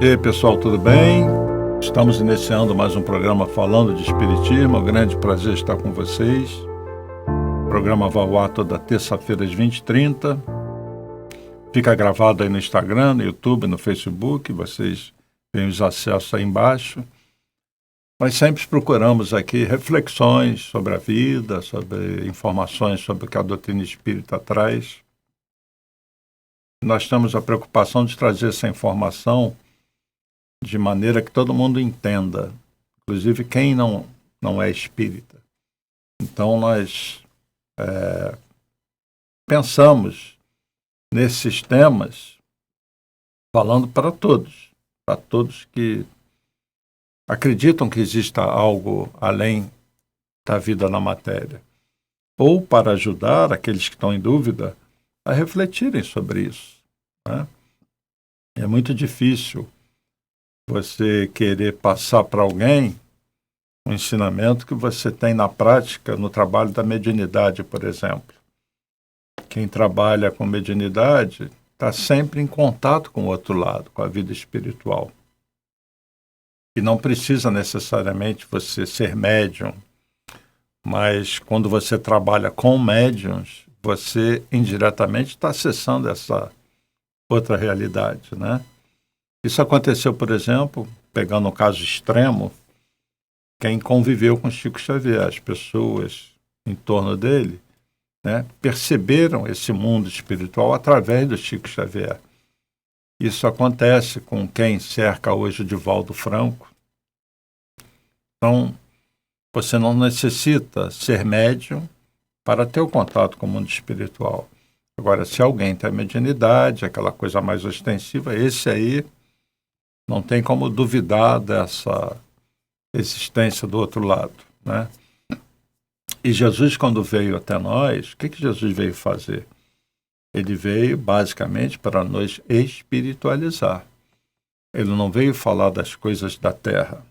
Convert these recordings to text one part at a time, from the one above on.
E aí, pessoal, tudo bem? Estamos iniciando mais um programa falando de Espiritismo. É um grande prazer estar com vocês. O programa vai ao ar toda terça-feira às 20h30. Fica gravado aí no Instagram, no YouTube, no Facebook. Vocês têm os acessos aí embaixo. Nós sempre procuramos aqui reflexões sobre a vida, sobre informações sobre o que a doutrina espírita traz. Nós temos a preocupação de trazer essa informação de maneira que todo mundo entenda, inclusive quem não é espírita. Então nós pensamos nesses temas falando para todos que acreditam que exista algo além da vida na matéria, ou para ajudar aqueles que estão em dúvida a refletirem sobre isso, né? É muito difícil você querer passar para alguém um ensinamento que você tem na prática no trabalho da mediunidade, por exemplo. Quem trabalha com mediunidade está sempre em contato com o outro lado, com a vida espiritual. E não precisa necessariamente você ser médium, mas quando você trabalha com médiuns, você indiretamente está acessando essa outra realidade, né? Isso aconteceu, por exemplo, pegando um caso extremo, quem conviveu com Chico Xavier, as pessoas em torno dele, né, perceberam esse mundo espiritual através do Chico Xavier. Isso acontece com quem cerca hoje o Divaldo Franco. Então, você não necessita ser médium para ter o contato com o mundo espiritual. Agora, se alguém tem a mediunidade, aquela coisa mais ostensiva, esse aí não tem como duvidar dessa existência do outro lado, né? E Jesus, quando veio até nós, o que Jesus veio fazer? Ele veio, basicamente, para nos espiritualizar. Ele não veio falar das coisas da terra.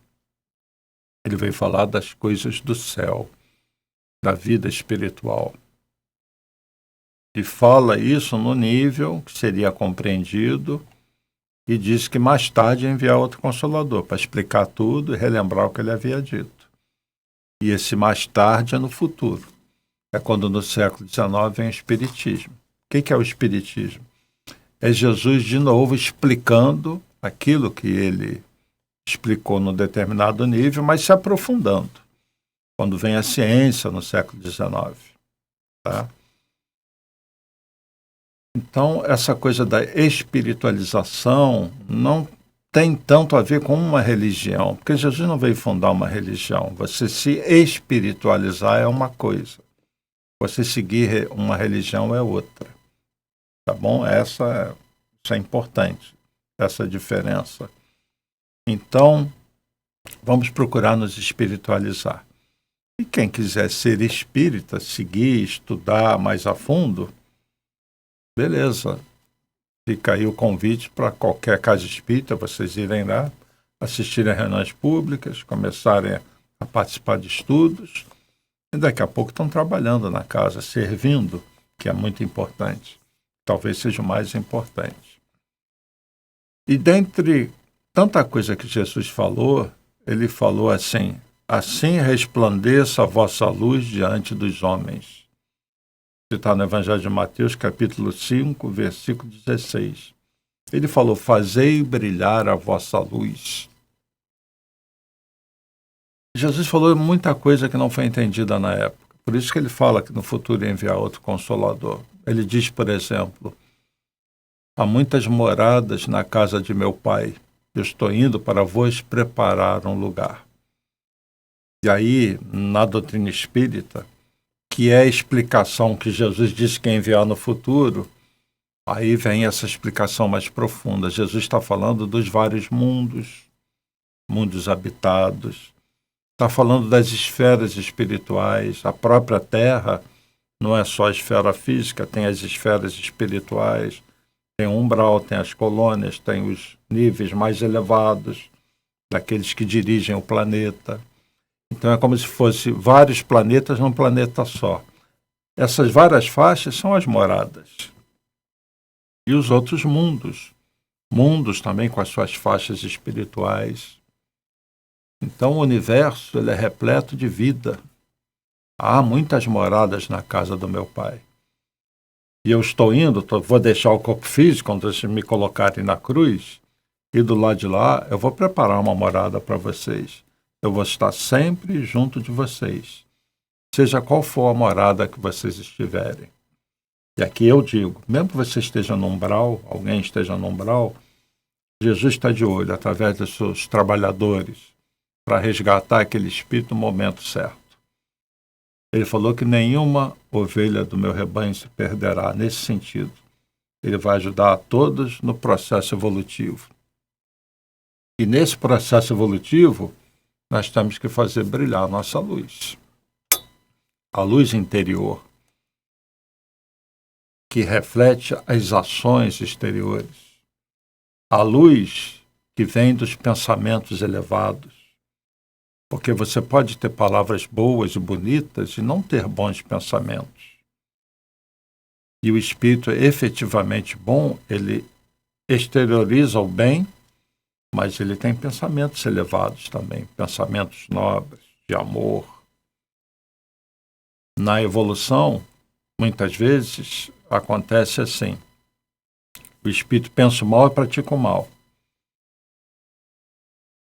Ele veio falar das coisas do céu, da vida espiritual. E fala isso no nível que seria compreendido, e disse que mais tarde ia enviar outro Consolador para explicar tudo e relembrar o que ele havia dito. E esse mais tarde é no futuro. É quando no século XIX vem o Espiritismo. O que é o Espiritismo? É Jesus de novo explicando aquilo que ele explicou num determinado nível, mas se aprofundando. Quando vem a ciência no século XIX. Tá? Então, essa coisa da espiritualização não tem tanto a ver com uma religião, porque Jesus não veio fundar uma religião. Você se espiritualizar é uma coisa, você seguir uma religião é outra. Tá bom? Isso é importante, essa diferença. Então, vamos procurar nos espiritualizar. E quem quiser ser espírita, seguir, estudar mais a fundo, beleza, fica aí o convite para qualquer casa espírita, vocês irem lá, assistirem a reuniões públicas, começarem a participar de estudos, e daqui a pouco estão trabalhando na casa, servindo, que é muito importante, talvez seja o mais importante. E dentre tanta coisa que Jesus falou, ele falou assim: assim resplandeça a vossa luz diante dos homens. Está no Evangelho de Mateus, capítulo 5, versículo 16. Ele falou: fazei brilhar a vossa luz. Jesus falou muita coisa que não foi entendida na época. Por isso que ele fala que no futuro ia enviar outro Consolador. Ele diz, por exemplo: há muitas moradas na casa de meu Pai. Eu estou indo para vos preparar um lugar. E aí, na doutrina espírita, que é a explicação que Jesus disse que ia enviar no futuro, aí vem essa explicação mais profunda. Jesus está falando dos vários mundos habitados, está falando das esferas espirituais. A própria Terra não é só a esfera física, tem as esferas espirituais, tem o umbral, tem as colônias, tem os níveis mais elevados daqueles que dirigem o planeta. Então é como se fosse vários planetas num planeta só. Essas várias faixas são as moradas. E os outros mundos mundos também com as suas faixas espirituais. Então o universo ele é repleto de vida. Há muitas moradas na casa do meu Pai. E eu estou indo, vou deixar o corpo físico, quando vocês me colocarem na cruz, e do lado de lá eu vou preparar uma morada para vocês. Eu vou estar sempre junto de vocês, seja qual for a morada que vocês estiverem. E aqui eu digo, mesmo que você esteja no umbral, alguém esteja no umbral, Jesus está de olho, através dos seus trabalhadores, para resgatar aquele espírito no momento certo. Ele falou que nenhuma ovelha do meu rebanho se perderá nesse sentido. Ele vai ajudar a todos no processo evolutivo. E nesse processo evolutivo, nós temos que fazer brilhar a nossa luz. A luz interior, que reflete as ações exteriores. A luz que vem dos pensamentos elevados. Porque você pode ter palavras boas e bonitas e não ter bons pensamentos. E o espírito é efetivamente bom, ele exterioriza o bem, mas ele tem pensamentos elevados também, pensamentos nobres, de amor. Na evolução, muitas vezes, acontece assim. O espírito pensa o mal e pratica o mal.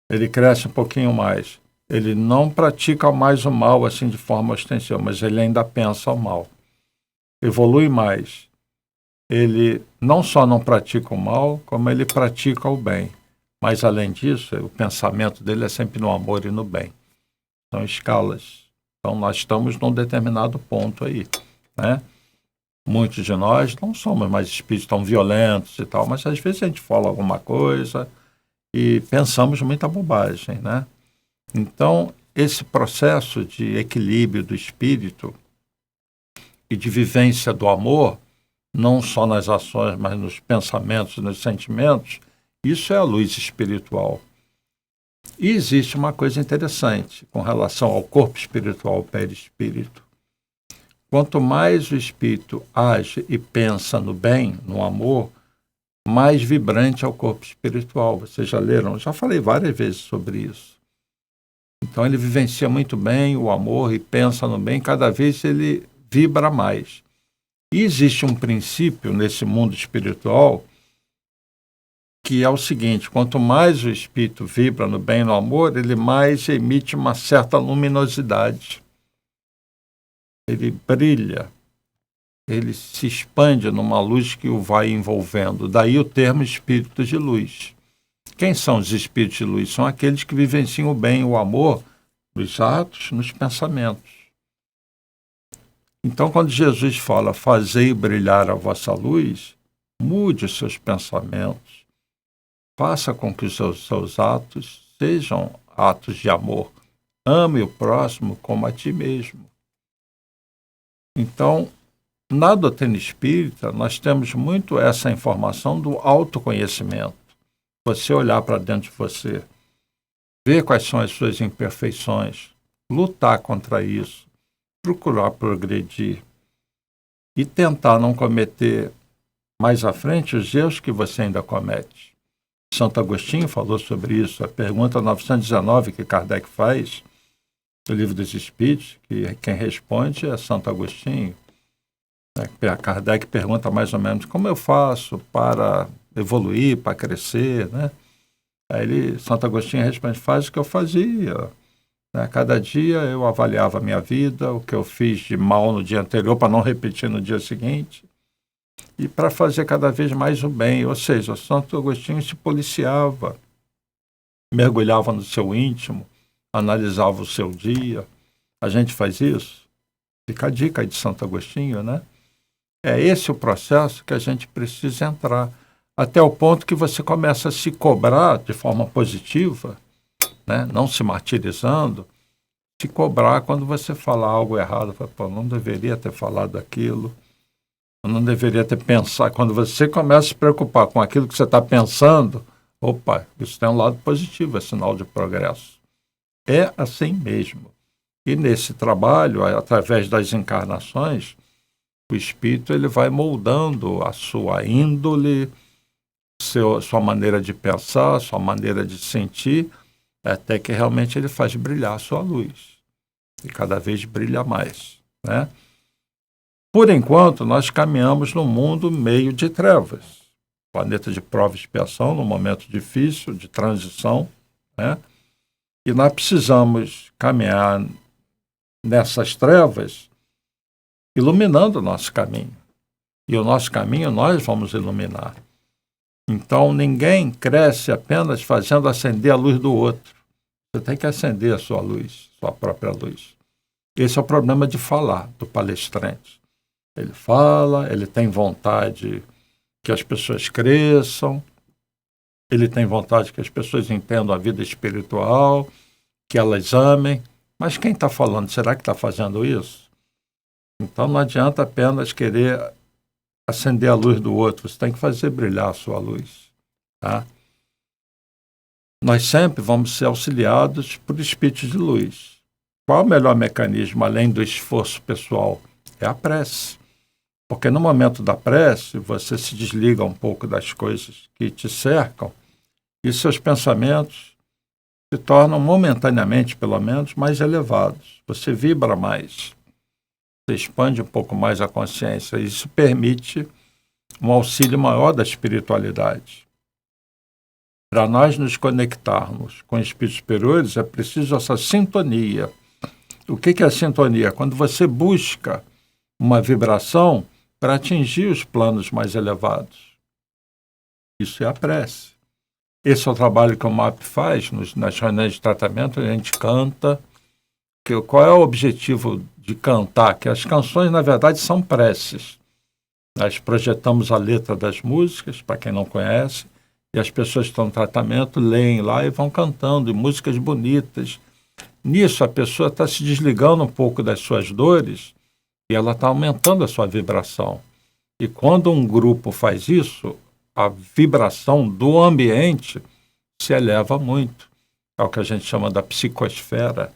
Ele cresce um pouquinho mais. Ele não pratica mais o mal assim de forma ostensiva, mas ele ainda pensa o mal. Evolui mais. Ele não só não pratica o mal, como ele pratica o bem. Mas, além disso, o pensamento dele é sempre no amor e no bem. São escalas. Então, nós estamos num determinado ponto aí, né? Muitos de nós não somos mais espíritos tão violentos e tal, mas às vezes a gente fala alguma coisa e pensamos muita bobagem, né? Então, esse processo de equilíbrio do espírito e de vivência do amor, não só nas ações, mas nos pensamentos, nos sentimentos, isso é a luz espiritual. E existe uma coisa interessante com relação ao corpo espiritual, ao perispírito. Quanto mais o espírito age e pensa no bem, no amor, mais vibrante é o corpo espiritual. Vocês já leram? Já falei várias vezes sobre isso. Então ele vivencia muito bem o amor e pensa no bem, cada vez ele vibra mais. E existe um princípio nesse mundo espiritual que é o seguinte: quanto mais o espírito vibra no bem e no amor, ele mais emite uma certa luminosidade. Ele brilha, ele se expande numa luz que o vai envolvendo. Daí o termo espíritos de luz. Quem são os espíritos de luz? São aqueles que vivenciam o bem e o amor nos atos, nos pensamentos. Então, quando Jesus fala, fazei brilhar a vossa luz, mude os seus pensamentos, faça com que os seus atos sejam atos de amor. Ame o próximo como a ti mesmo. Então, na doutrina espírita, nós temos muito essa informação do autoconhecimento. Você olhar para dentro de você, ver quais são as suas imperfeições, lutar contra isso, procurar progredir e tentar não cometer mais à frente os erros que você ainda comete. Santo Agostinho falou sobre isso, a pergunta 919 que Kardec faz, do Livro dos Espíritos, que quem responde é Santo Agostinho. Kardec pergunta mais ou menos, como eu faço para evoluir, para crescer, né? Aí Santo Agostinho responde, faz o que eu fazia. Cada dia eu avaliava a minha vida, o que eu fiz de mal no dia anterior, para não repetir no dia seguinte, e para fazer cada vez mais o bem. Ou seja, Santo Agostinho se policiava, mergulhava no seu íntimo, analisava o seu dia. A gente faz isso? Fica a dica aí de Santo Agostinho, né? É esse o processo que a gente precisa entrar, até o ponto que você começa a se cobrar de forma positiva, né? Não se martirizando, se cobrar quando você fala algo errado. Pô, não deveria ter falado aquilo, eu não deveria ter pensado. Quando você começa a se preocupar com aquilo que você está pensando, opa, isso tem um lado positivo, é sinal de progresso. É assim mesmo. E nesse trabalho, através das encarnações, o espírito ele vai moldando a sua índole, sua maneira de pensar, sua maneira de sentir, até que realmente ele faz brilhar a sua luz. E cada vez brilha mais, né? Por enquanto, nós caminhamos num mundo meio de trevas. Planeta de prova e expiação, num momento difícil, de transição, né? E nós precisamos caminhar nessas trevas, iluminando o nosso caminho. E o nosso caminho nós vamos iluminar. Então, ninguém cresce apenas fazendo acender a luz do outro. Você tem que acender a sua luz, sua própria luz. Esse é o problema de falar, do palestrante. Ele fala, ele tem vontade que as pessoas cresçam, ele tem vontade que as pessoas entendam a vida espiritual, que elas amem. Mas quem está falando, será que está fazendo isso? Então não adianta apenas querer acender a luz do outro, você tem que fazer brilhar a sua luz, tá? Nós sempre vamos ser auxiliados por espíritos de luz. Qual é o melhor mecanismo, além do esforço pessoal? É a prece. Porque no momento da prece, você se desliga um pouco das coisas que te cercam e seus pensamentos se tornam momentaneamente, pelo menos, mais elevados. Você vibra mais. Você expande um pouco mais a consciência. Isso permite um auxílio maior da espiritualidade. Para nós nos conectarmos com espíritos superiores, é preciso essa sintonia. O que é a sintonia? Quando você busca uma vibração para atingir os planos mais elevados. Isso é a prece. Esse é o trabalho que o MAP faz nas reuniões de tratamento. A gente canta. Qual é o objetivo de cantar? Que as canções, na verdade, são preces. Nós projetamos a letra das músicas, para quem não conhece, e as pessoas que estão no tratamento leem lá e vão cantando, e músicas bonitas. Nisso, a pessoa está se desligando um pouco das suas dores e ela está aumentando a sua vibração. E quando um grupo faz isso, a vibração do ambiente se eleva muito. É o que a gente chama da psicosfera.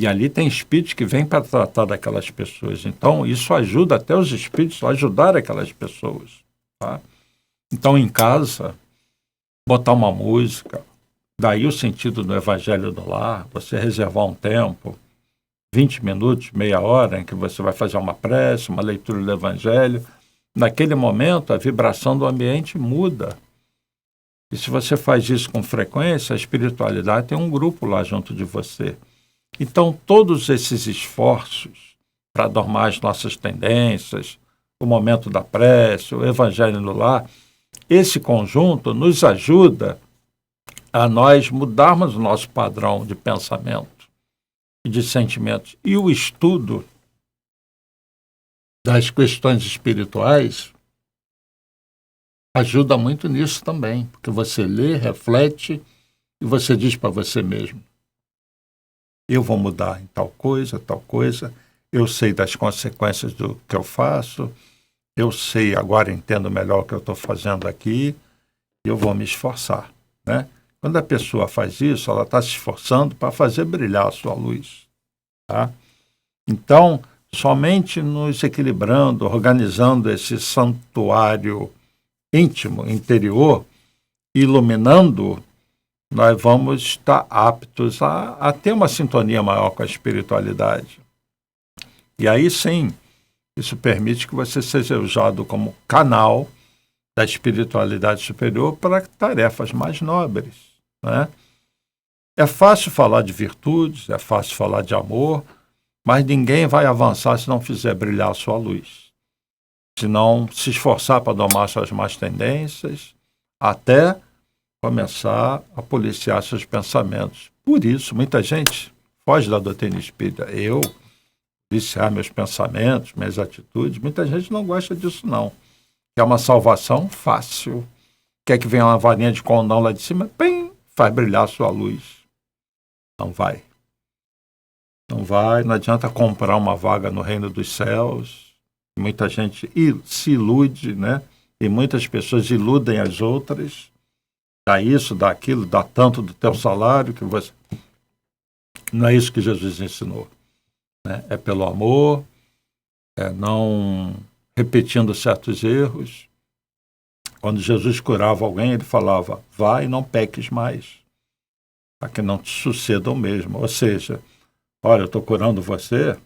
E ali tem espíritos que vêm para tratar daquelas pessoas. Então, isso ajuda até os espíritos a ajudar aquelas pessoas. Tá? Então, em casa, botar uma música, daí o sentido do Evangelho do Lar, você reservar um tempo, 20 minutos, meia hora, em que você vai fazer uma prece, uma leitura do Evangelho. Naquele momento, a vibração do ambiente muda. E se você faz isso com frequência, a espiritualidade tem um grupo lá junto de você. Então, todos esses esforços para domar as nossas tendências, o momento da prece, o Evangelho no Lar, esse conjunto nos ajuda a nós mudarmos o nosso padrão de pensamento e de sentimentos. E o estudo das questões espirituais ajuda muito nisso também, porque você lê, reflete e você diz para você mesmo: eu vou mudar em tal coisa, eu sei das consequências do que eu faço, eu sei, agora entendo melhor o que eu estou fazendo aqui, e eu vou me esforçar, né? Quando a pessoa faz isso, ela está se esforçando para fazer brilhar a sua luz, tá? Então, somente nos equilibrando, organizando esse santuário íntimo, interior, iluminando, nós vamos estar aptos a ter uma sintonia maior com a espiritualidade. E aí sim, isso permite que você seja usado como canal da espiritualidade superior para tarefas mais nobres, né? É fácil falar de virtudes, é fácil falar de amor, mas ninguém vai avançar se não fizer brilhar a sua luz. Se não se esforçar para domar suas más tendências, até começar a policiar seus pensamentos. Por isso, muita gente foge da doutrina espírita. Eu policiar meus pensamentos, minhas atitudes, muita gente não gosta disso, não. É uma salvação fácil. Quer que venha uma varinha de condão lá de cima, pim, faz brilhar a sua luz. Não vai. Não vai, não adianta comprar uma vaga no reino dos céus. Muita gente se ilude, né? E muitas pessoas iludem as outras. Dá isso, dá aquilo, dá tanto do teu salário que você... Não é isso que Jesus ensinou, né? É pelo amor, é não repetindo certos erros, Quando Jesus curava alguém, ele falava: vai e não peques mais, para que não te suceda o mesmo. Ou seja, olha, eu estou curando você,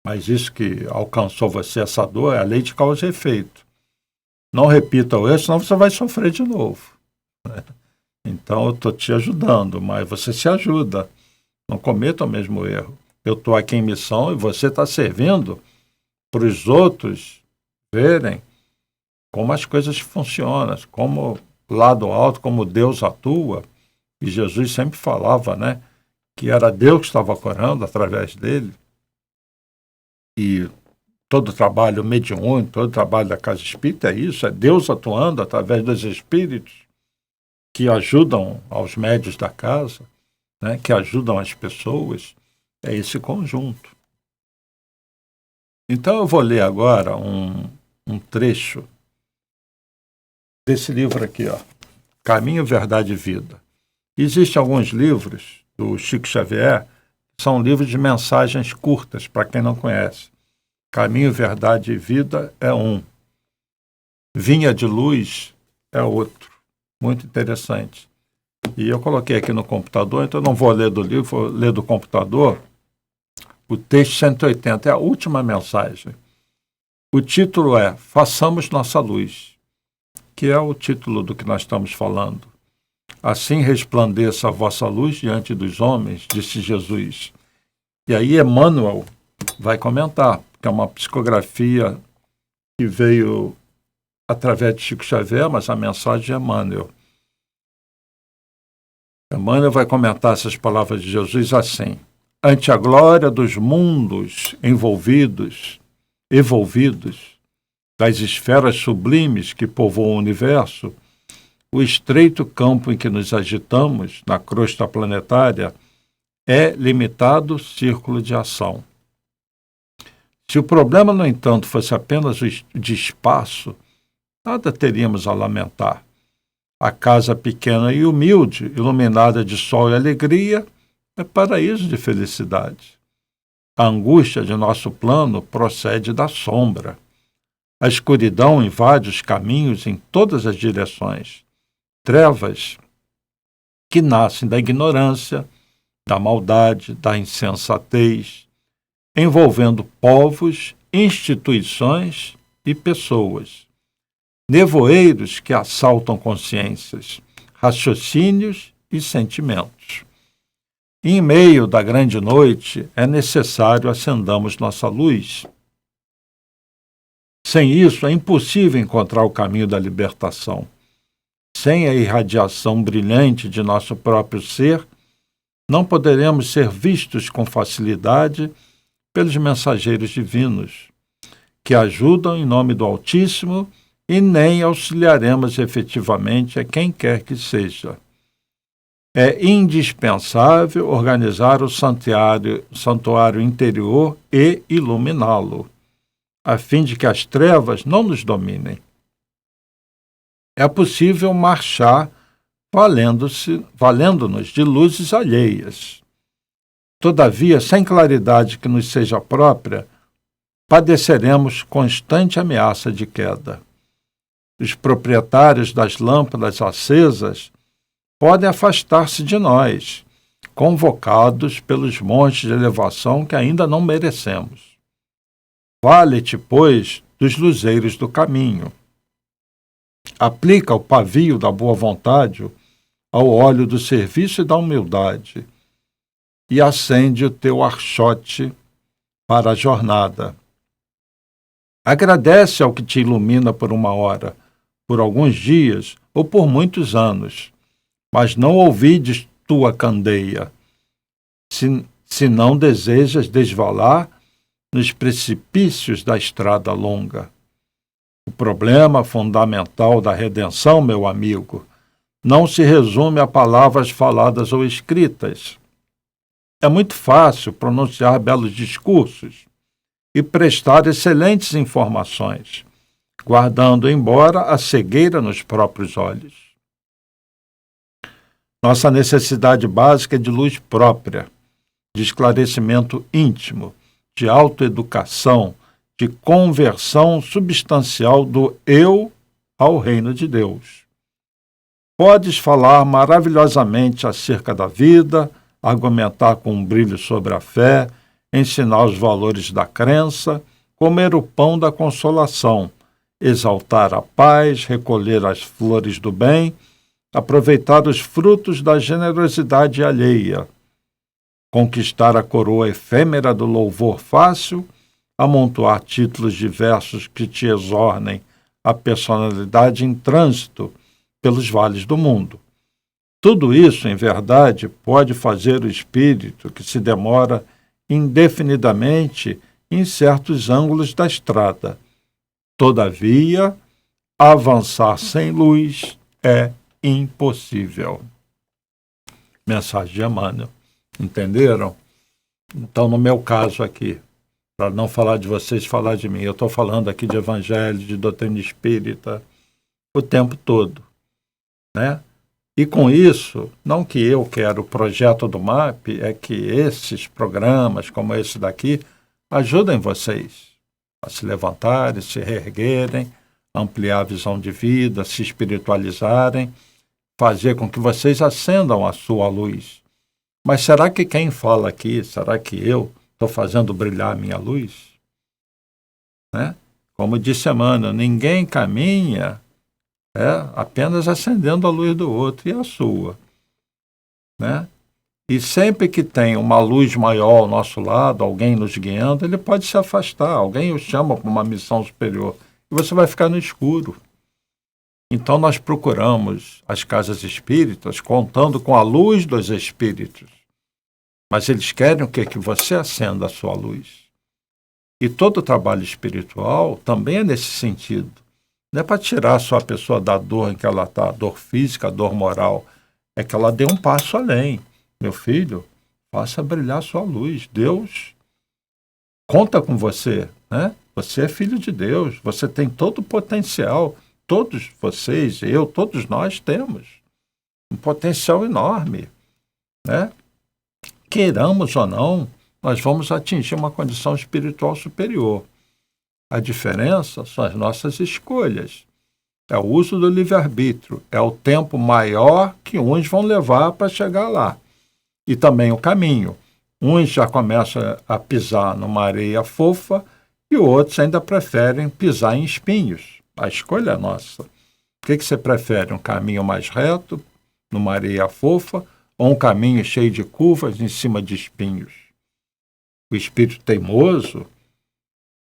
mas isso que alcançou você, essa dor, é a lei de causa e efeito. Não repita o erro, senão você vai sofrer de novo. Então, eu estou te ajudando, mas você se ajuda. Não cometa o mesmo erro. Eu estou aqui em missão e você está servindo para os outros verem como as coisas funcionam, como lá do alto, como Deus atua. E Jesus sempre falava, né, que era Deus que estava curando através dele. E todo o trabalho mediúnico, todo o trabalho da Casa Espírita é isso, é Deus atuando através dos espíritos que ajudam aos médios da casa, né, que ajudam as pessoas. É esse conjunto. Então eu vou ler agora um trecho desse livro aqui, ó, Caminho, Verdade e Vida. Existem alguns livros do Chico Xavier que são livros de mensagens curtas, para quem não conhece. Caminho, Verdade e Vida é um. Vinha de Luz é outro. Muito interessante. E eu coloquei aqui no computador, então eu não vou ler do livro, vou ler do computador. O texto 180 é a última mensagem. O título é Façamos Nossa Luz, que é o título do que nós estamos falando. Assim resplandeça a vossa luz diante dos homens, disse Jesus. E aí Emmanuel vai comentar, que é uma psicografia que veio através de Chico Xavier, mas a mensagem é Emmanuel. Emmanuel vai comentar essas palavras de Jesus assim: ante a glória dos mundos evolvidos, das esferas sublimes que povoam o universo, o estreito campo em que nos agitamos, na crosta planetária, é limitado círculo de ação. Se o problema, no entanto, fosse apenas de espaço, nada teríamos a lamentar. A casa pequena e humilde, iluminada de sol e alegria, é paraíso de felicidade. A angústia de nosso plano procede da sombra. A escuridão invade os caminhos em todas as direções. Trevas que nascem da ignorância, da maldade, da insensatez, envolvendo povos, instituições e pessoas. Nevoeiros que assaltam consciências, raciocínios e sentimentos. Em meio da grande noite, é necessário acendamos nossa luz. Sem isso, é impossível encontrar o caminho da libertação. Sem a irradiação brilhante de nosso próprio ser, não poderemos ser vistos com facilidade pelos mensageiros divinos, que ajudam em nome do Altíssimo e nem auxiliaremos efetivamente a quem quer que seja. É indispensável organizar o santuário interior e iluminá-lo, a fim de que as trevas não nos dominem. É possível marchar valendo-nos de luzes alheias. Todavia, sem claridade que nos seja própria, padeceremos constante ameaça de queda. Os proprietários das lâmpadas acesas podem afastar-se de nós, convocados pelos montes de elevação que ainda não merecemos. Vale-te, pois, dos luzeiros do caminho. Aplica o pavio da boa vontade ao óleo do serviço e da humildade, e acende o teu archote para a jornada. Agradece ao que te ilumina por uma hora, por alguns dias ou por muitos anos, mas não ouvides tua candeia, se não desejas desvalar nos precipícios da estrada longa. O problema fundamental da redenção, meu amigo, não se resume a palavras faladas ou escritas. É muito fácil pronunciar belos discursos e prestar excelentes informações, guardando embora a cegueira nos próprios olhos. Nossa necessidade básica é de luz própria, de esclarecimento íntimo, de autoeducação, de conversão substancial do eu ao reino de Deus. Podes falar maravilhosamente acerca da vida, argumentar com um brilho sobre a fé, ensinar os valores da crença, comer o pão da consolação, exaltar a paz, recolher as flores do bem, aproveitar os frutos da generosidade alheia, conquistar a coroa efêmera do louvor fácil, amontoar títulos diversos que te exornem a personalidade em trânsito pelos vales do mundo. Tudo isso, em verdade, pode fazer o espírito que se demora indefinidamente em certos ângulos da estrada. Todavia, avançar sem luz é impossível. Mensagem de Emmanuel. Entenderam? Então, no meu caso aqui, para não falar de vocês, falar de mim, eu estou falando aqui de evangelho, de doutrina espírita, o tempo todo, né? E com isso, não que eu quero o projeto do MAP, é que esses programas, como esse daqui, ajudem vocês a se levantarem, se reerguerem, ampliar a visão de vida, se espiritualizarem, fazer com que vocês acendam a sua luz. Mas será que quem fala aqui, será que eu estou fazendo brilhar a minha luz? Né? Como disse Emmanuel, ninguém caminha apenas acendendo a luz do outro e a sua. Né? E sempre que tem uma luz maior ao nosso lado, alguém nos guiando, ele pode se afastar, alguém o chama para uma missão superior, e você vai ficar no escuro. Então nós procuramos as casas espíritas contando com a luz dos espíritos. Mas eles querem o quê? Que você acenda a sua luz. E todo o trabalho espiritual também é nesse sentido. Não é para tirar só a pessoa da dor em que ela está, dor física, dor moral. É que ela dê um passo além. Meu filho, faça brilhar a sua luz. Deus conta com você, né? Você é filho de Deus. Você tem todo o potencial. Todos vocês, eu, todos nós temos um potencial enorme, né? Queiramos ou não, nós vamos atingir uma condição espiritual superior. A diferença são as nossas escolhas. É o uso do livre-arbítrio, é o tempo maior que uns vão levar para chegar lá. E também o caminho. Uns já começam a pisar numa areia fofa e outros ainda preferem pisar em espinhos. A escolha é nossa. O que você prefere? Um caminho mais reto, numa areia fofa, ou um caminho cheio de curvas em cima de espinhos? O espírito teimoso,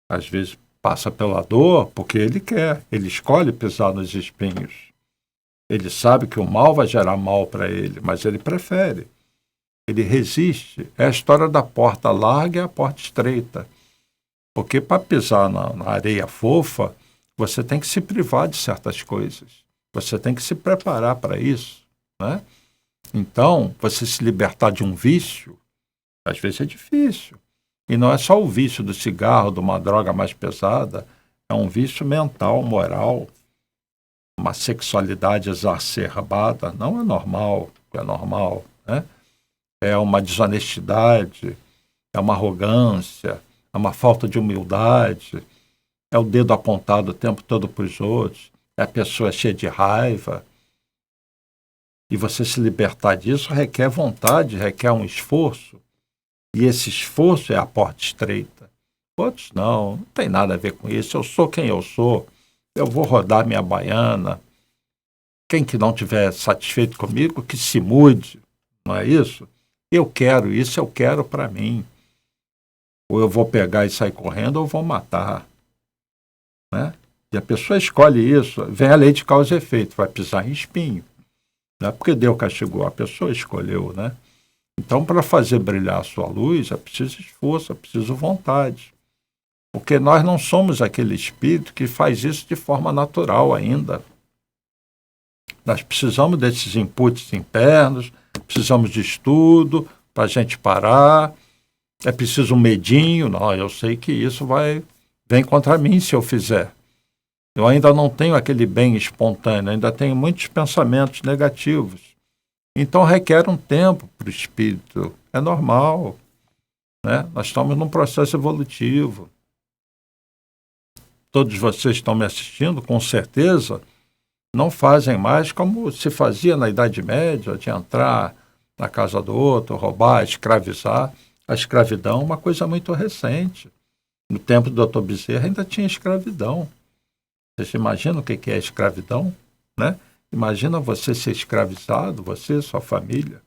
às vezes, passa pela dor porque ele quer, ele escolhe pisar nos espinhos. Ele sabe que o mal vai gerar mal para ele, mas ele prefere. Ele resiste. É a história da porta larga e a porta estreita. Porque para pisar na areia fofa, você tem que se privar de certas coisas. Você tem que se preparar para isso, né? Então, você se libertar de um vício, às vezes é difícil. E não é só o vício do cigarro, de uma droga mais pesada, é um vício mental, moral, uma sexualidade exacerbada. Não é normal, né? É uma desonestidade, é uma arrogância, é uma falta de humildade, é o dedo apontado o tempo todo para os outros, é a pessoa cheia de raiva. E você se libertar disso requer vontade, requer um esforço. E esse esforço é a porta estreita. Outros não tem nada a ver com isso. Eu sou quem eu sou, eu vou rodar minha baiana. Quem que não estiver satisfeito comigo, que se mude, não é isso? Eu quero isso, eu quero para mim. Ou eu vou pegar e sair correndo, ou vou matar. Né? E a pessoa escolhe isso, vem a lei de causa e efeito, vai pisar em espinho. Não é porque Deus castigou, a pessoa escolheu, né? Então, para fazer brilhar a sua luz, é preciso esforço, é preciso vontade. Porque nós não somos aquele espírito que faz isso de forma natural ainda. Nós precisamos desses inputs internos, precisamos de estudo para a gente parar. É preciso um medinho. Não, eu sei que isso vem contra mim se eu fizer. Eu ainda não tenho aquele bem espontâneo, ainda tenho muitos pensamentos negativos. Então requer um tempo para o espírito. É normal, né? Nós estamos num processo evolutivo. Todos vocês estão me assistindo, com certeza, não fazem mais como se fazia na Idade Média, de entrar na casa do outro, roubar, escravizar. A escravidão é uma coisa muito recente. No tempo do Dr. Bezerra ainda tinha escravidão. Vocês imaginam o que é escravidão? Né? Imagina você ser escravizado, você e sua família.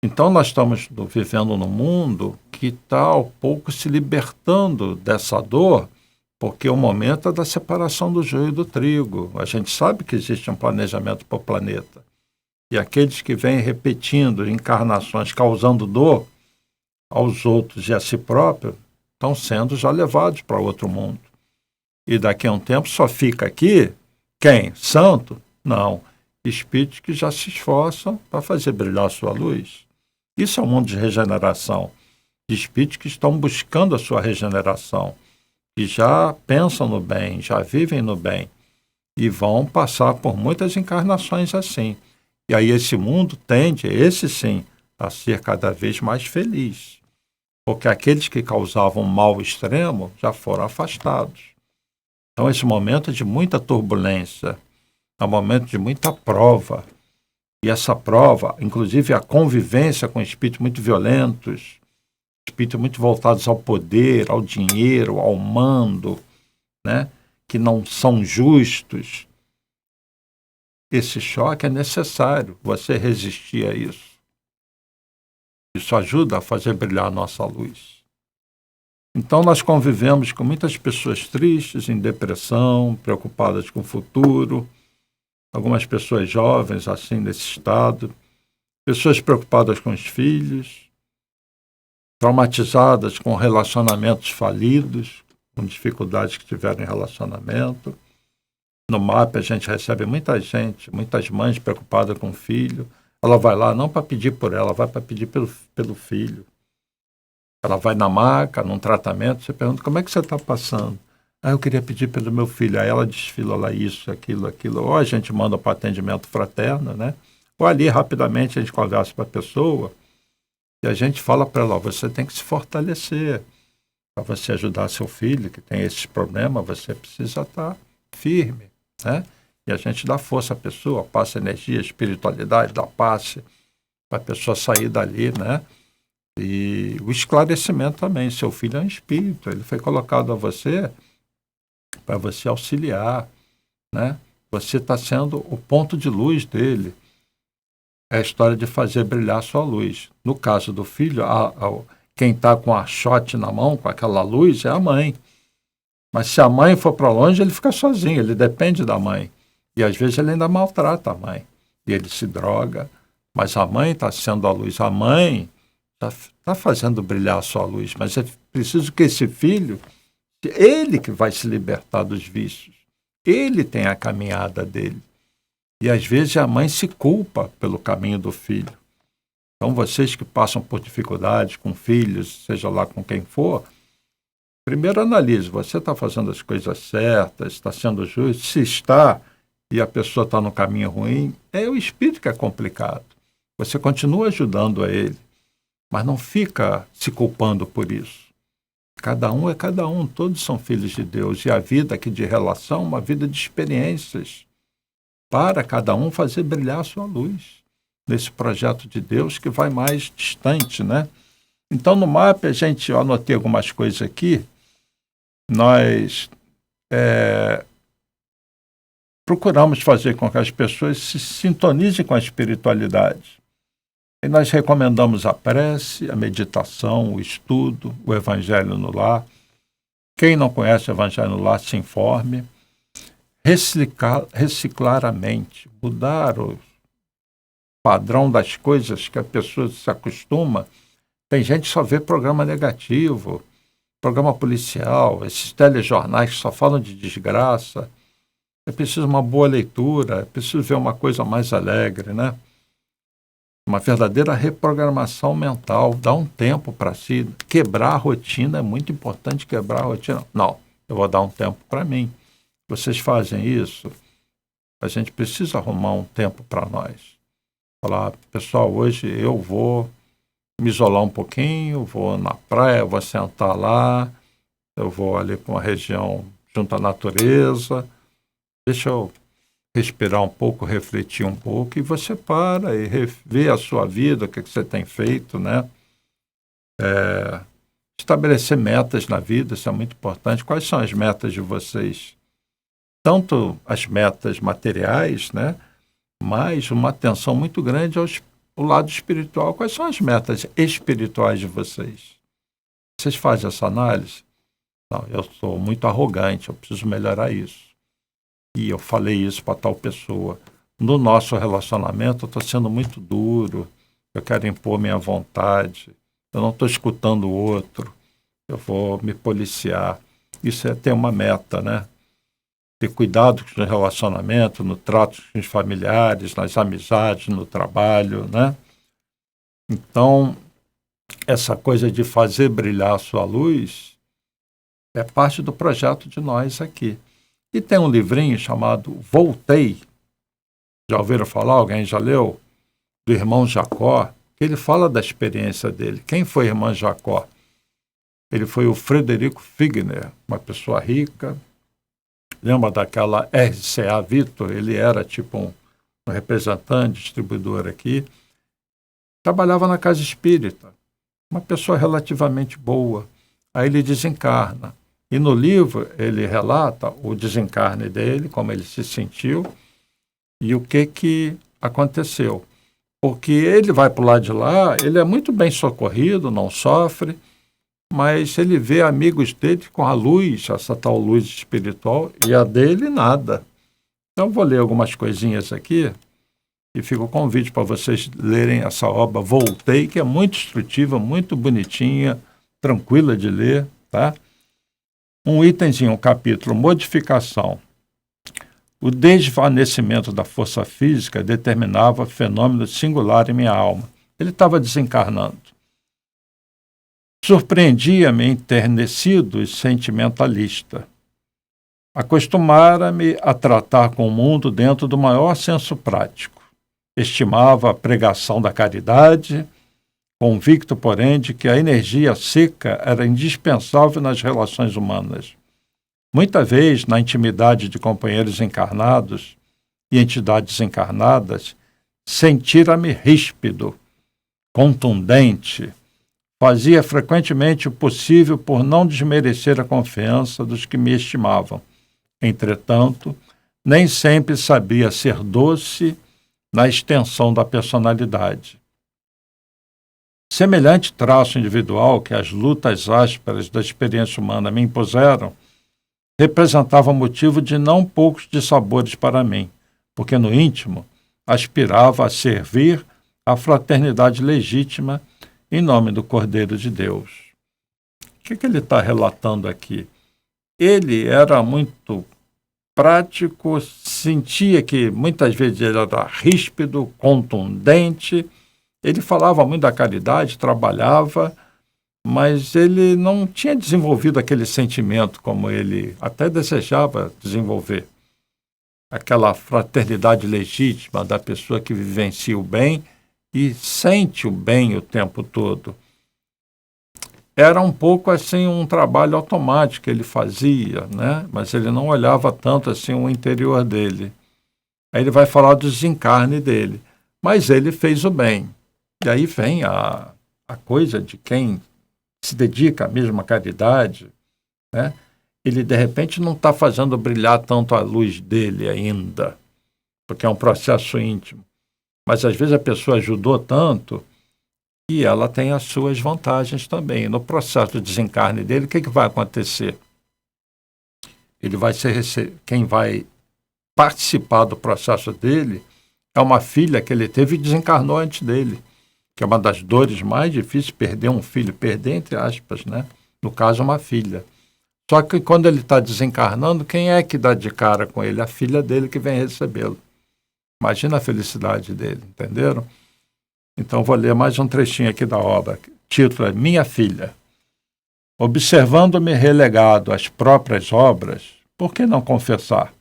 Então nós estamos vivendo num mundo que está ao pouco se libertando dessa dor, porque o momento é da separação do joio e do trigo. A gente sabe que existe um planejamento para o planeta. E aqueles que vêm repetindo encarnações, causando dor aos outros e a si próprio, estão sendo já levados para outro mundo. E daqui a um tempo só fica aqui quem? Santo? Não. Espíritos que já se esforçam para fazer brilhar a sua luz. Isso é um mundo de regeneração. De espíritos que estão buscando a sua regeneração. Que já pensam no bem, já vivem no bem. E vão passar por muitas encarnações assim. E aí esse mundo tende, esse sim, a ser cada vez mais feliz. Porque aqueles que causavam mal extremo já foram afastados. Então, esse momento é de muita turbulência, é um momento de muita prova. E essa prova, inclusive a convivência com espíritos muito violentos, espíritos muito voltados ao poder, ao dinheiro, ao mando, né? Que não são justos. Esse choque é necessário, você resistir a isso. Isso ajuda a fazer brilhar a nossa luz. Então, nós convivemos com muitas pessoas tristes, em depressão, preocupadas com o futuro, algumas pessoas jovens, assim, nesse estado, pessoas preocupadas com os filhos, traumatizadas com relacionamentos falidos, com dificuldades que tiveram em relacionamento. No MAP, a gente recebe muita gente, muitas mães preocupadas com o filho. Ela vai lá não para pedir por ela, vai para pedir pelo filho. Ela vai na maca, num tratamento, você pergunta, como é que você está passando? Eu queria pedir pelo meu filho. Aí ela desfila lá isso, aquilo. Ou a gente manda para atendimento fraterno, né? Ou ali, rapidamente, a gente conversa com a pessoa e a gente fala para ela, você tem que se fortalecer. Para você ajudar seu filho que tem esses problemas, você precisa estar firme, né? E a gente dá força à pessoa, passa energia, espiritualidade, dá passe para a pessoa sair dali, né? E o esclarecimento também. Seu filho é um espírito, ele foi colocado a você para você auxiliar, né? Você está sendo o ponto de luz dele. É a história de fazer brilhar a sua luz. No caso do filho, quem está com a shot na mão, com aquela luz, é a mãe. Mas se a mãe for para longe, ele fica sozinho, ele depende da mãe. E às vezes ele ainda maltrata a mãe. E ele se droga. Mas a mãe está sendo a luz. A mãe está fazendo brilhar a sua luz. Mas é preciso que esse filho, ele que vai se libertar dos vícios. Ele tem a caminhada dele. E às vezes a mãe se culpa pelo caminho do filho. Então vocês que passam por dificuldades com filhos, seja lá com quem for, primeiro analise, você está fazendo as coisas certas, está sendo justo? Se está, e a pessoa está no caminho ruim, é o espírito que é complicado. Você continua ajudando a ele, mas não fica se culpando por isso. Cada um é cada um, todos são filhos de Deus. E a vida aqui de relação é uma vida de experiências, para cada um fazer brilhar a sua luz, nesse projeto de Deus que vai mais distante, né? Então, no MAP, eu anotei algumas coisas aqui. Nós procuramos fazer com que as pessoas se sintonizem com a espiritualidade. E nós recomendamos a prece, a meditação, o estudo, o Evangelho no Lar. Quem não conhece o Evangelho no Lar, se informe. Reciclar a mente, mudar o padrão das coisas que a pessoa se acostuma. Tem gente que só vê programa negativo, programa policial, esses telejornais que só falam de desgraça. É preciso uma boa leitura, é preciso ver uma coisa mais alegre, né? Uma verdadeira reprogramação mental, dar um tempo para si. Quebrar a rotina, é muito importante quebrar a rotina. Não, eu vou dar um tempo para mim. Vocês fazem isso? A gente precisa arrumar um tempo para nós. Falar, pessoal, hoje eu vou me isolar um pouquinho, vou na praia, vou sentar lá, eu vou ali para uma região junto à natureza, deixa eu respirar um pouco, refletir um pouco, e você para e revê a sua vida, o que você tem feito, né? Estabelecer metas na vida, isso é muito importante. Quais são as metas de vocês? Tanto as metas materiais, né? Mas uma atenção muito grande ao lado espiritual. Quais são as metas espirituais de vocês? Vocês fazem essa análise? Não, eu sou muito arrogante, eu preciso melhorar isso. E eu falei isso para tal pessoa. No nosso relacionamento, eu estou sendo muito duro, eu quero impor minha vontade, eu não estou escutando o outro, eu vou me policiar. Isso é ter uma meta, né? Ter cuidado com o relacionamento, no trato com os familiares, nas amizades, no trabalho, né? Então, essa coisa de fazer brilhar a sua luz é parte do projeto de nós aqui. E tem um livrinho chamado Voltei. Já ouviram falar? Alguém já leu? Do irmão Jacó. Ele fala da experiência dele. Quem foi o irmão Jacó? Ele foi o Frederico Figner, uma pessoa rica. Lembra daquela RCA Victor? Ele era tipo um representante, distribuidor aqui. Trabalhava na casa espírita. Uma pessoa relativamente boa. Aí ele desencarna. E no livro ele relata o desencarne dele, como ele se sentiu e o que aconteceu. Porque ele vai para o lado de lá, ele é muito bem socorrido, não sofre, mas ele vê amigos dele com a luz, essa tal luz espiritual, e a dele nada. Então vou ler algumas coisinhas aqui e fica o convite para vocês lerem essa obra Voltei, que é muito instrutiva, muito bonitinha, tranquila de ler, tá? Um itemzinho, um capítulo, modificação. O desvanecimento da força física determinava fenômeno singular em minha alma. Ele estava desencarnando. Surpreendia-me enternecido e sentimentalista. Acostumara-me a tratar com o mundo dentro do maior senso prático. Estimava a pregação da caridade, convicto, porém, de que a energia seca era indispensável nas relações humanas. Muita vez, na intimidade de companheiros encarnados e entidades encarnadas, sentira-me ríspido, contundente. Fazia frequentemente o possível por não desmerecer a confiança dos que me estimavam. Entretanto, nem sempre sabia ser doce na extensão da personalidade. Semelhante traço individual que as lutas ásperas da experiência humana me impuseram, representava motivo de não poucos dissabores para mim, porque no íntimo aspirava a servir a fraternidade legítima em nome do Cordeiro de Deus. O que ele está relatando aqui? Ele era muito prático, sentia que muitas vezes ele era ríspido, contundente. Ele falava muito da caridade, trabalhava, mas ele não tinha desenvolvido aquele sentimento como ele até desejava desenvolver. Aquela fraternidade legítima da pessoa que vivencia o bem e sente o bem o tempo todo. Era um pouco assim um trabalho automático que ele fazia, né? Mas ele não olhava tanto assim o interior dele. Aí ele vai falar do desencarne dele. Mas ele fez o bem. E aí vem a coisa de quem se dedica à mesma caridade, né? Ele, de repente, não está fazendo brilhar tanto a luz dele ainda, porque é um processo íntimo. Mas, às vezes, a pessoa ajudou tanto e ela tem as suas vantagens também. No processo de desencarne dele, o que vai acontecer? Ele vai ser quem vai participar do processo dele é uma filha que ele teve e desencarnou antes dele, que é uma das dores mais difíceis, perder um filho, perder entre aspas, né? No caso, uma filha. Só que quando ele está desencarnando, quem é que dá de cara com ele? A filha dele que vem recebê-lo. Imagina a felicidade dele, entenderam? Então vou ler mais um trechinho aqui da obra. O título é Minha Filha. Observando-me relegado às próprias obras, por que não confessar?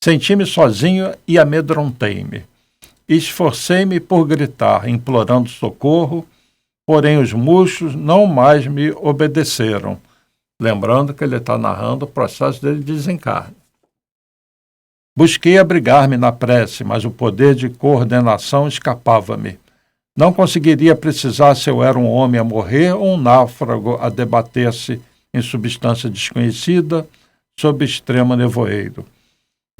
Senti-me sozinho e amedrontei-me. Esforcei-me por gritar, implorando socorro, porém os murchos não mais me obedeceram. Lembrando que ele está narrando o processo dele de desencarne. Busquei abrigar-me na prece, mas o poder de coordenação escapava-me. Não conseguiria precisar se eu era um homem a morrer ou um náufrago a debater-se em substância desconhecida, sob extremo nevoeiro.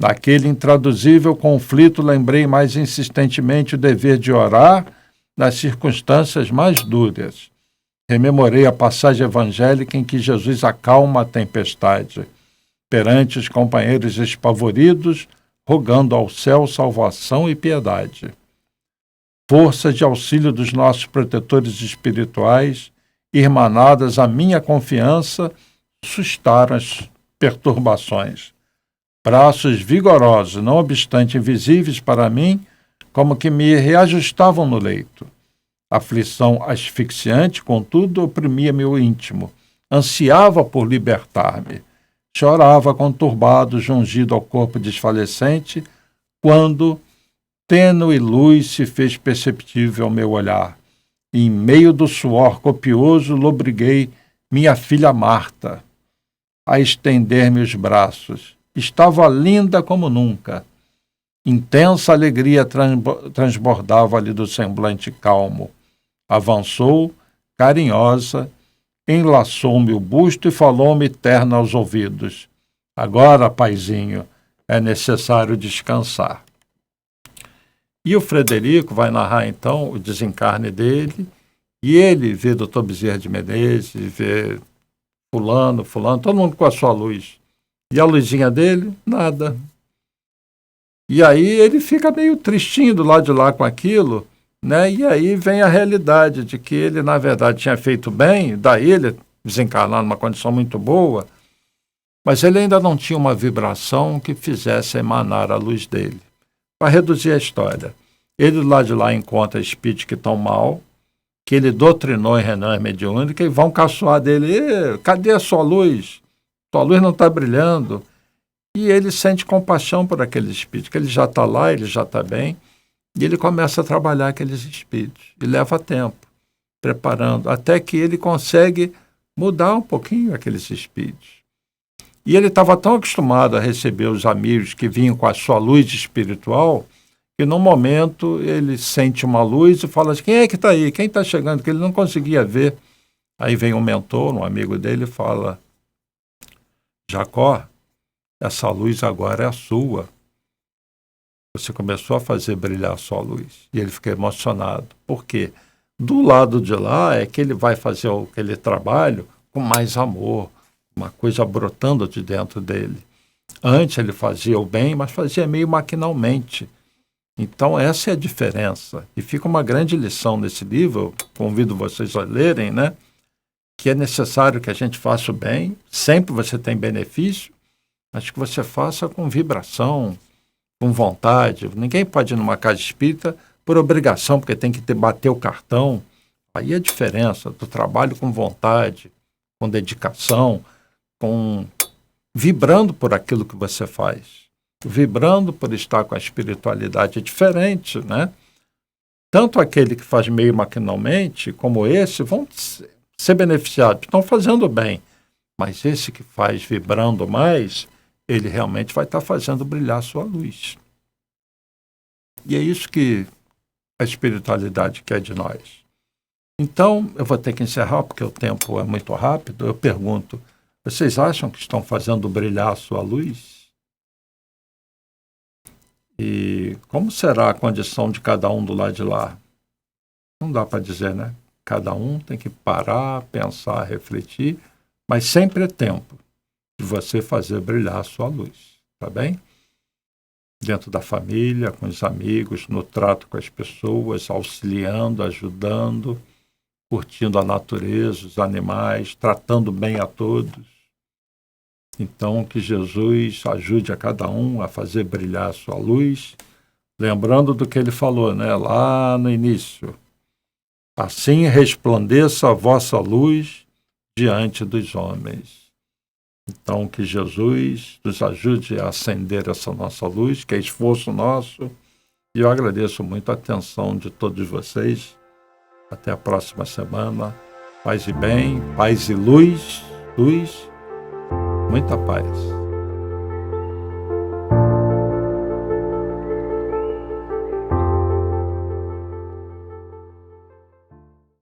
Naquele intraduzível conflito, lembrei mais insistentemente o dever de orar nas circunstâncias mais duras. Rememorei a passagem evangélica em que Jesus acalma a tempestade, perante os companheiros espavoridos, rogando ao céu salvação e piedade. Forças de auxílio dos nossos protetores espirituais, irmanadas à minha confiança, sustaram as perturbações. Braços vigorosos, não obstante invisíveis para mim, como que me reajustavam no leito. Aflição asfixiante, contudo, oprimia meu íntimo. Ansiava por libertar-me. Chorava conturbado, jungido ao corpo desfalecente, quando tênue luz se fez perceptível ao meu olhar. E, em meio do suor copioso, lobriguei minha filha Marta a estender-me os braços. Estava linda como nunca. Intensa alegria transbordava-lhe do semblante calmo. Avançou, carinhosa, enlaçou-me o busto e falou-me terna aos ouvidos. Agora, paizinho, é necessário descansar. E o Frederico vai narrar, então, o desencarne dele, e ele vê Dr. Bezerra de Menezes, vê fulano, todo mundo com a sua luz. E a luzinha dele, nada. E aí ele fica meio tristinho do lado de lá com aquilo, né? E aí vem a realidade de que ele, na verdade, tinha feito bem, daí ele desencarnar numa condição muito boa, mas ele ainda não tinha uma vibração que fizesse emanar a luz dele. Para reduzir a história, ele do lado de lá encontra espíritos que estão mal, que ele doutrinou em reunião mediúnica e vão caçoar dele. Cadê a sua luz? Sua luz não está brilhando. E ele sente compaixão por aqueles espíritos, que ele já está lá, ele já está bem, e ele começa a trabalhar aqueles espíritos. E leva tempo, preparando, até que ele consegue mudar um pouquinho aqueles espíritos. E ele estava tão acostumado a receber os amigos que vinham com a sua luz espiritual, que no momento ele sente uma luz e fala assim, quem é que está aí? Quem está chegando? Que ele não conseguia ver. Aí vem um mentor, um amigo dele, e fala, Jacó, essa luz agora é a sua. Você começou a fazer brilhar a sua luz. E ele fica emocionado. Por quê? Do lado de lá é que ele vai fazer aquele trabalho com mais amor, uma coisa brotando de dentro dele. Antes ele fazia o bem, mas fazia meio maquinalmente. Então essa é a diferença. E fica uma grande lição nesse livro, eu convido vocês a lerem, né? Que é necessário que a gente faça o bem, sempre você tem benefício, mas que você faça com vibração, com vontade. Ninguém pode ir numa casa espírita por obrigação, porque tem que bater o cartão. Aí é a diferença do trabalho com vontade, com dedicação, vibrando por aquilo que você faz. Vibrando por estar com a espiritualidade diferente, né? Tanto aquele que faz meio maquinalmente, como esse, vão ser beneficiados, estão fazendo bem. Mas esse que faz vibrando mais, ele realmente vai estar fazendo brilhar a sua luz. E é isso que a espiritualidade quer de nós. Então, eu vou ter que encerrar, porque o tempo é muito rápido. Eu pergunto, vocês acham que estão fazendo brilhar a sua luz? E como será a condição de cada um do lado de lá? Não dá para dizer, né? Cada um tem que parar, pensar, refletir, mas sempre é tempo de você fazer brilhar a sua luz, tá bem? Dentro da família, com os amigos, no trato com as pessoas, auxiliando, ajudando, curtindo a natureza, os animais, tratando bem a todos. Então, que Jesus ajude a cada um a fazer brilhar a sua luz, lembrando do que ele falou, né, lá no início. Assim resplandeça a vossa luz diante dos homens. Então, que Jesus nos ajude a acender essa nossa luz, que é esforço nosso. E eu agradeço muito a atenção de todos vocês. Até a próxima semana. Paz e bem, paz e luz, muita paz.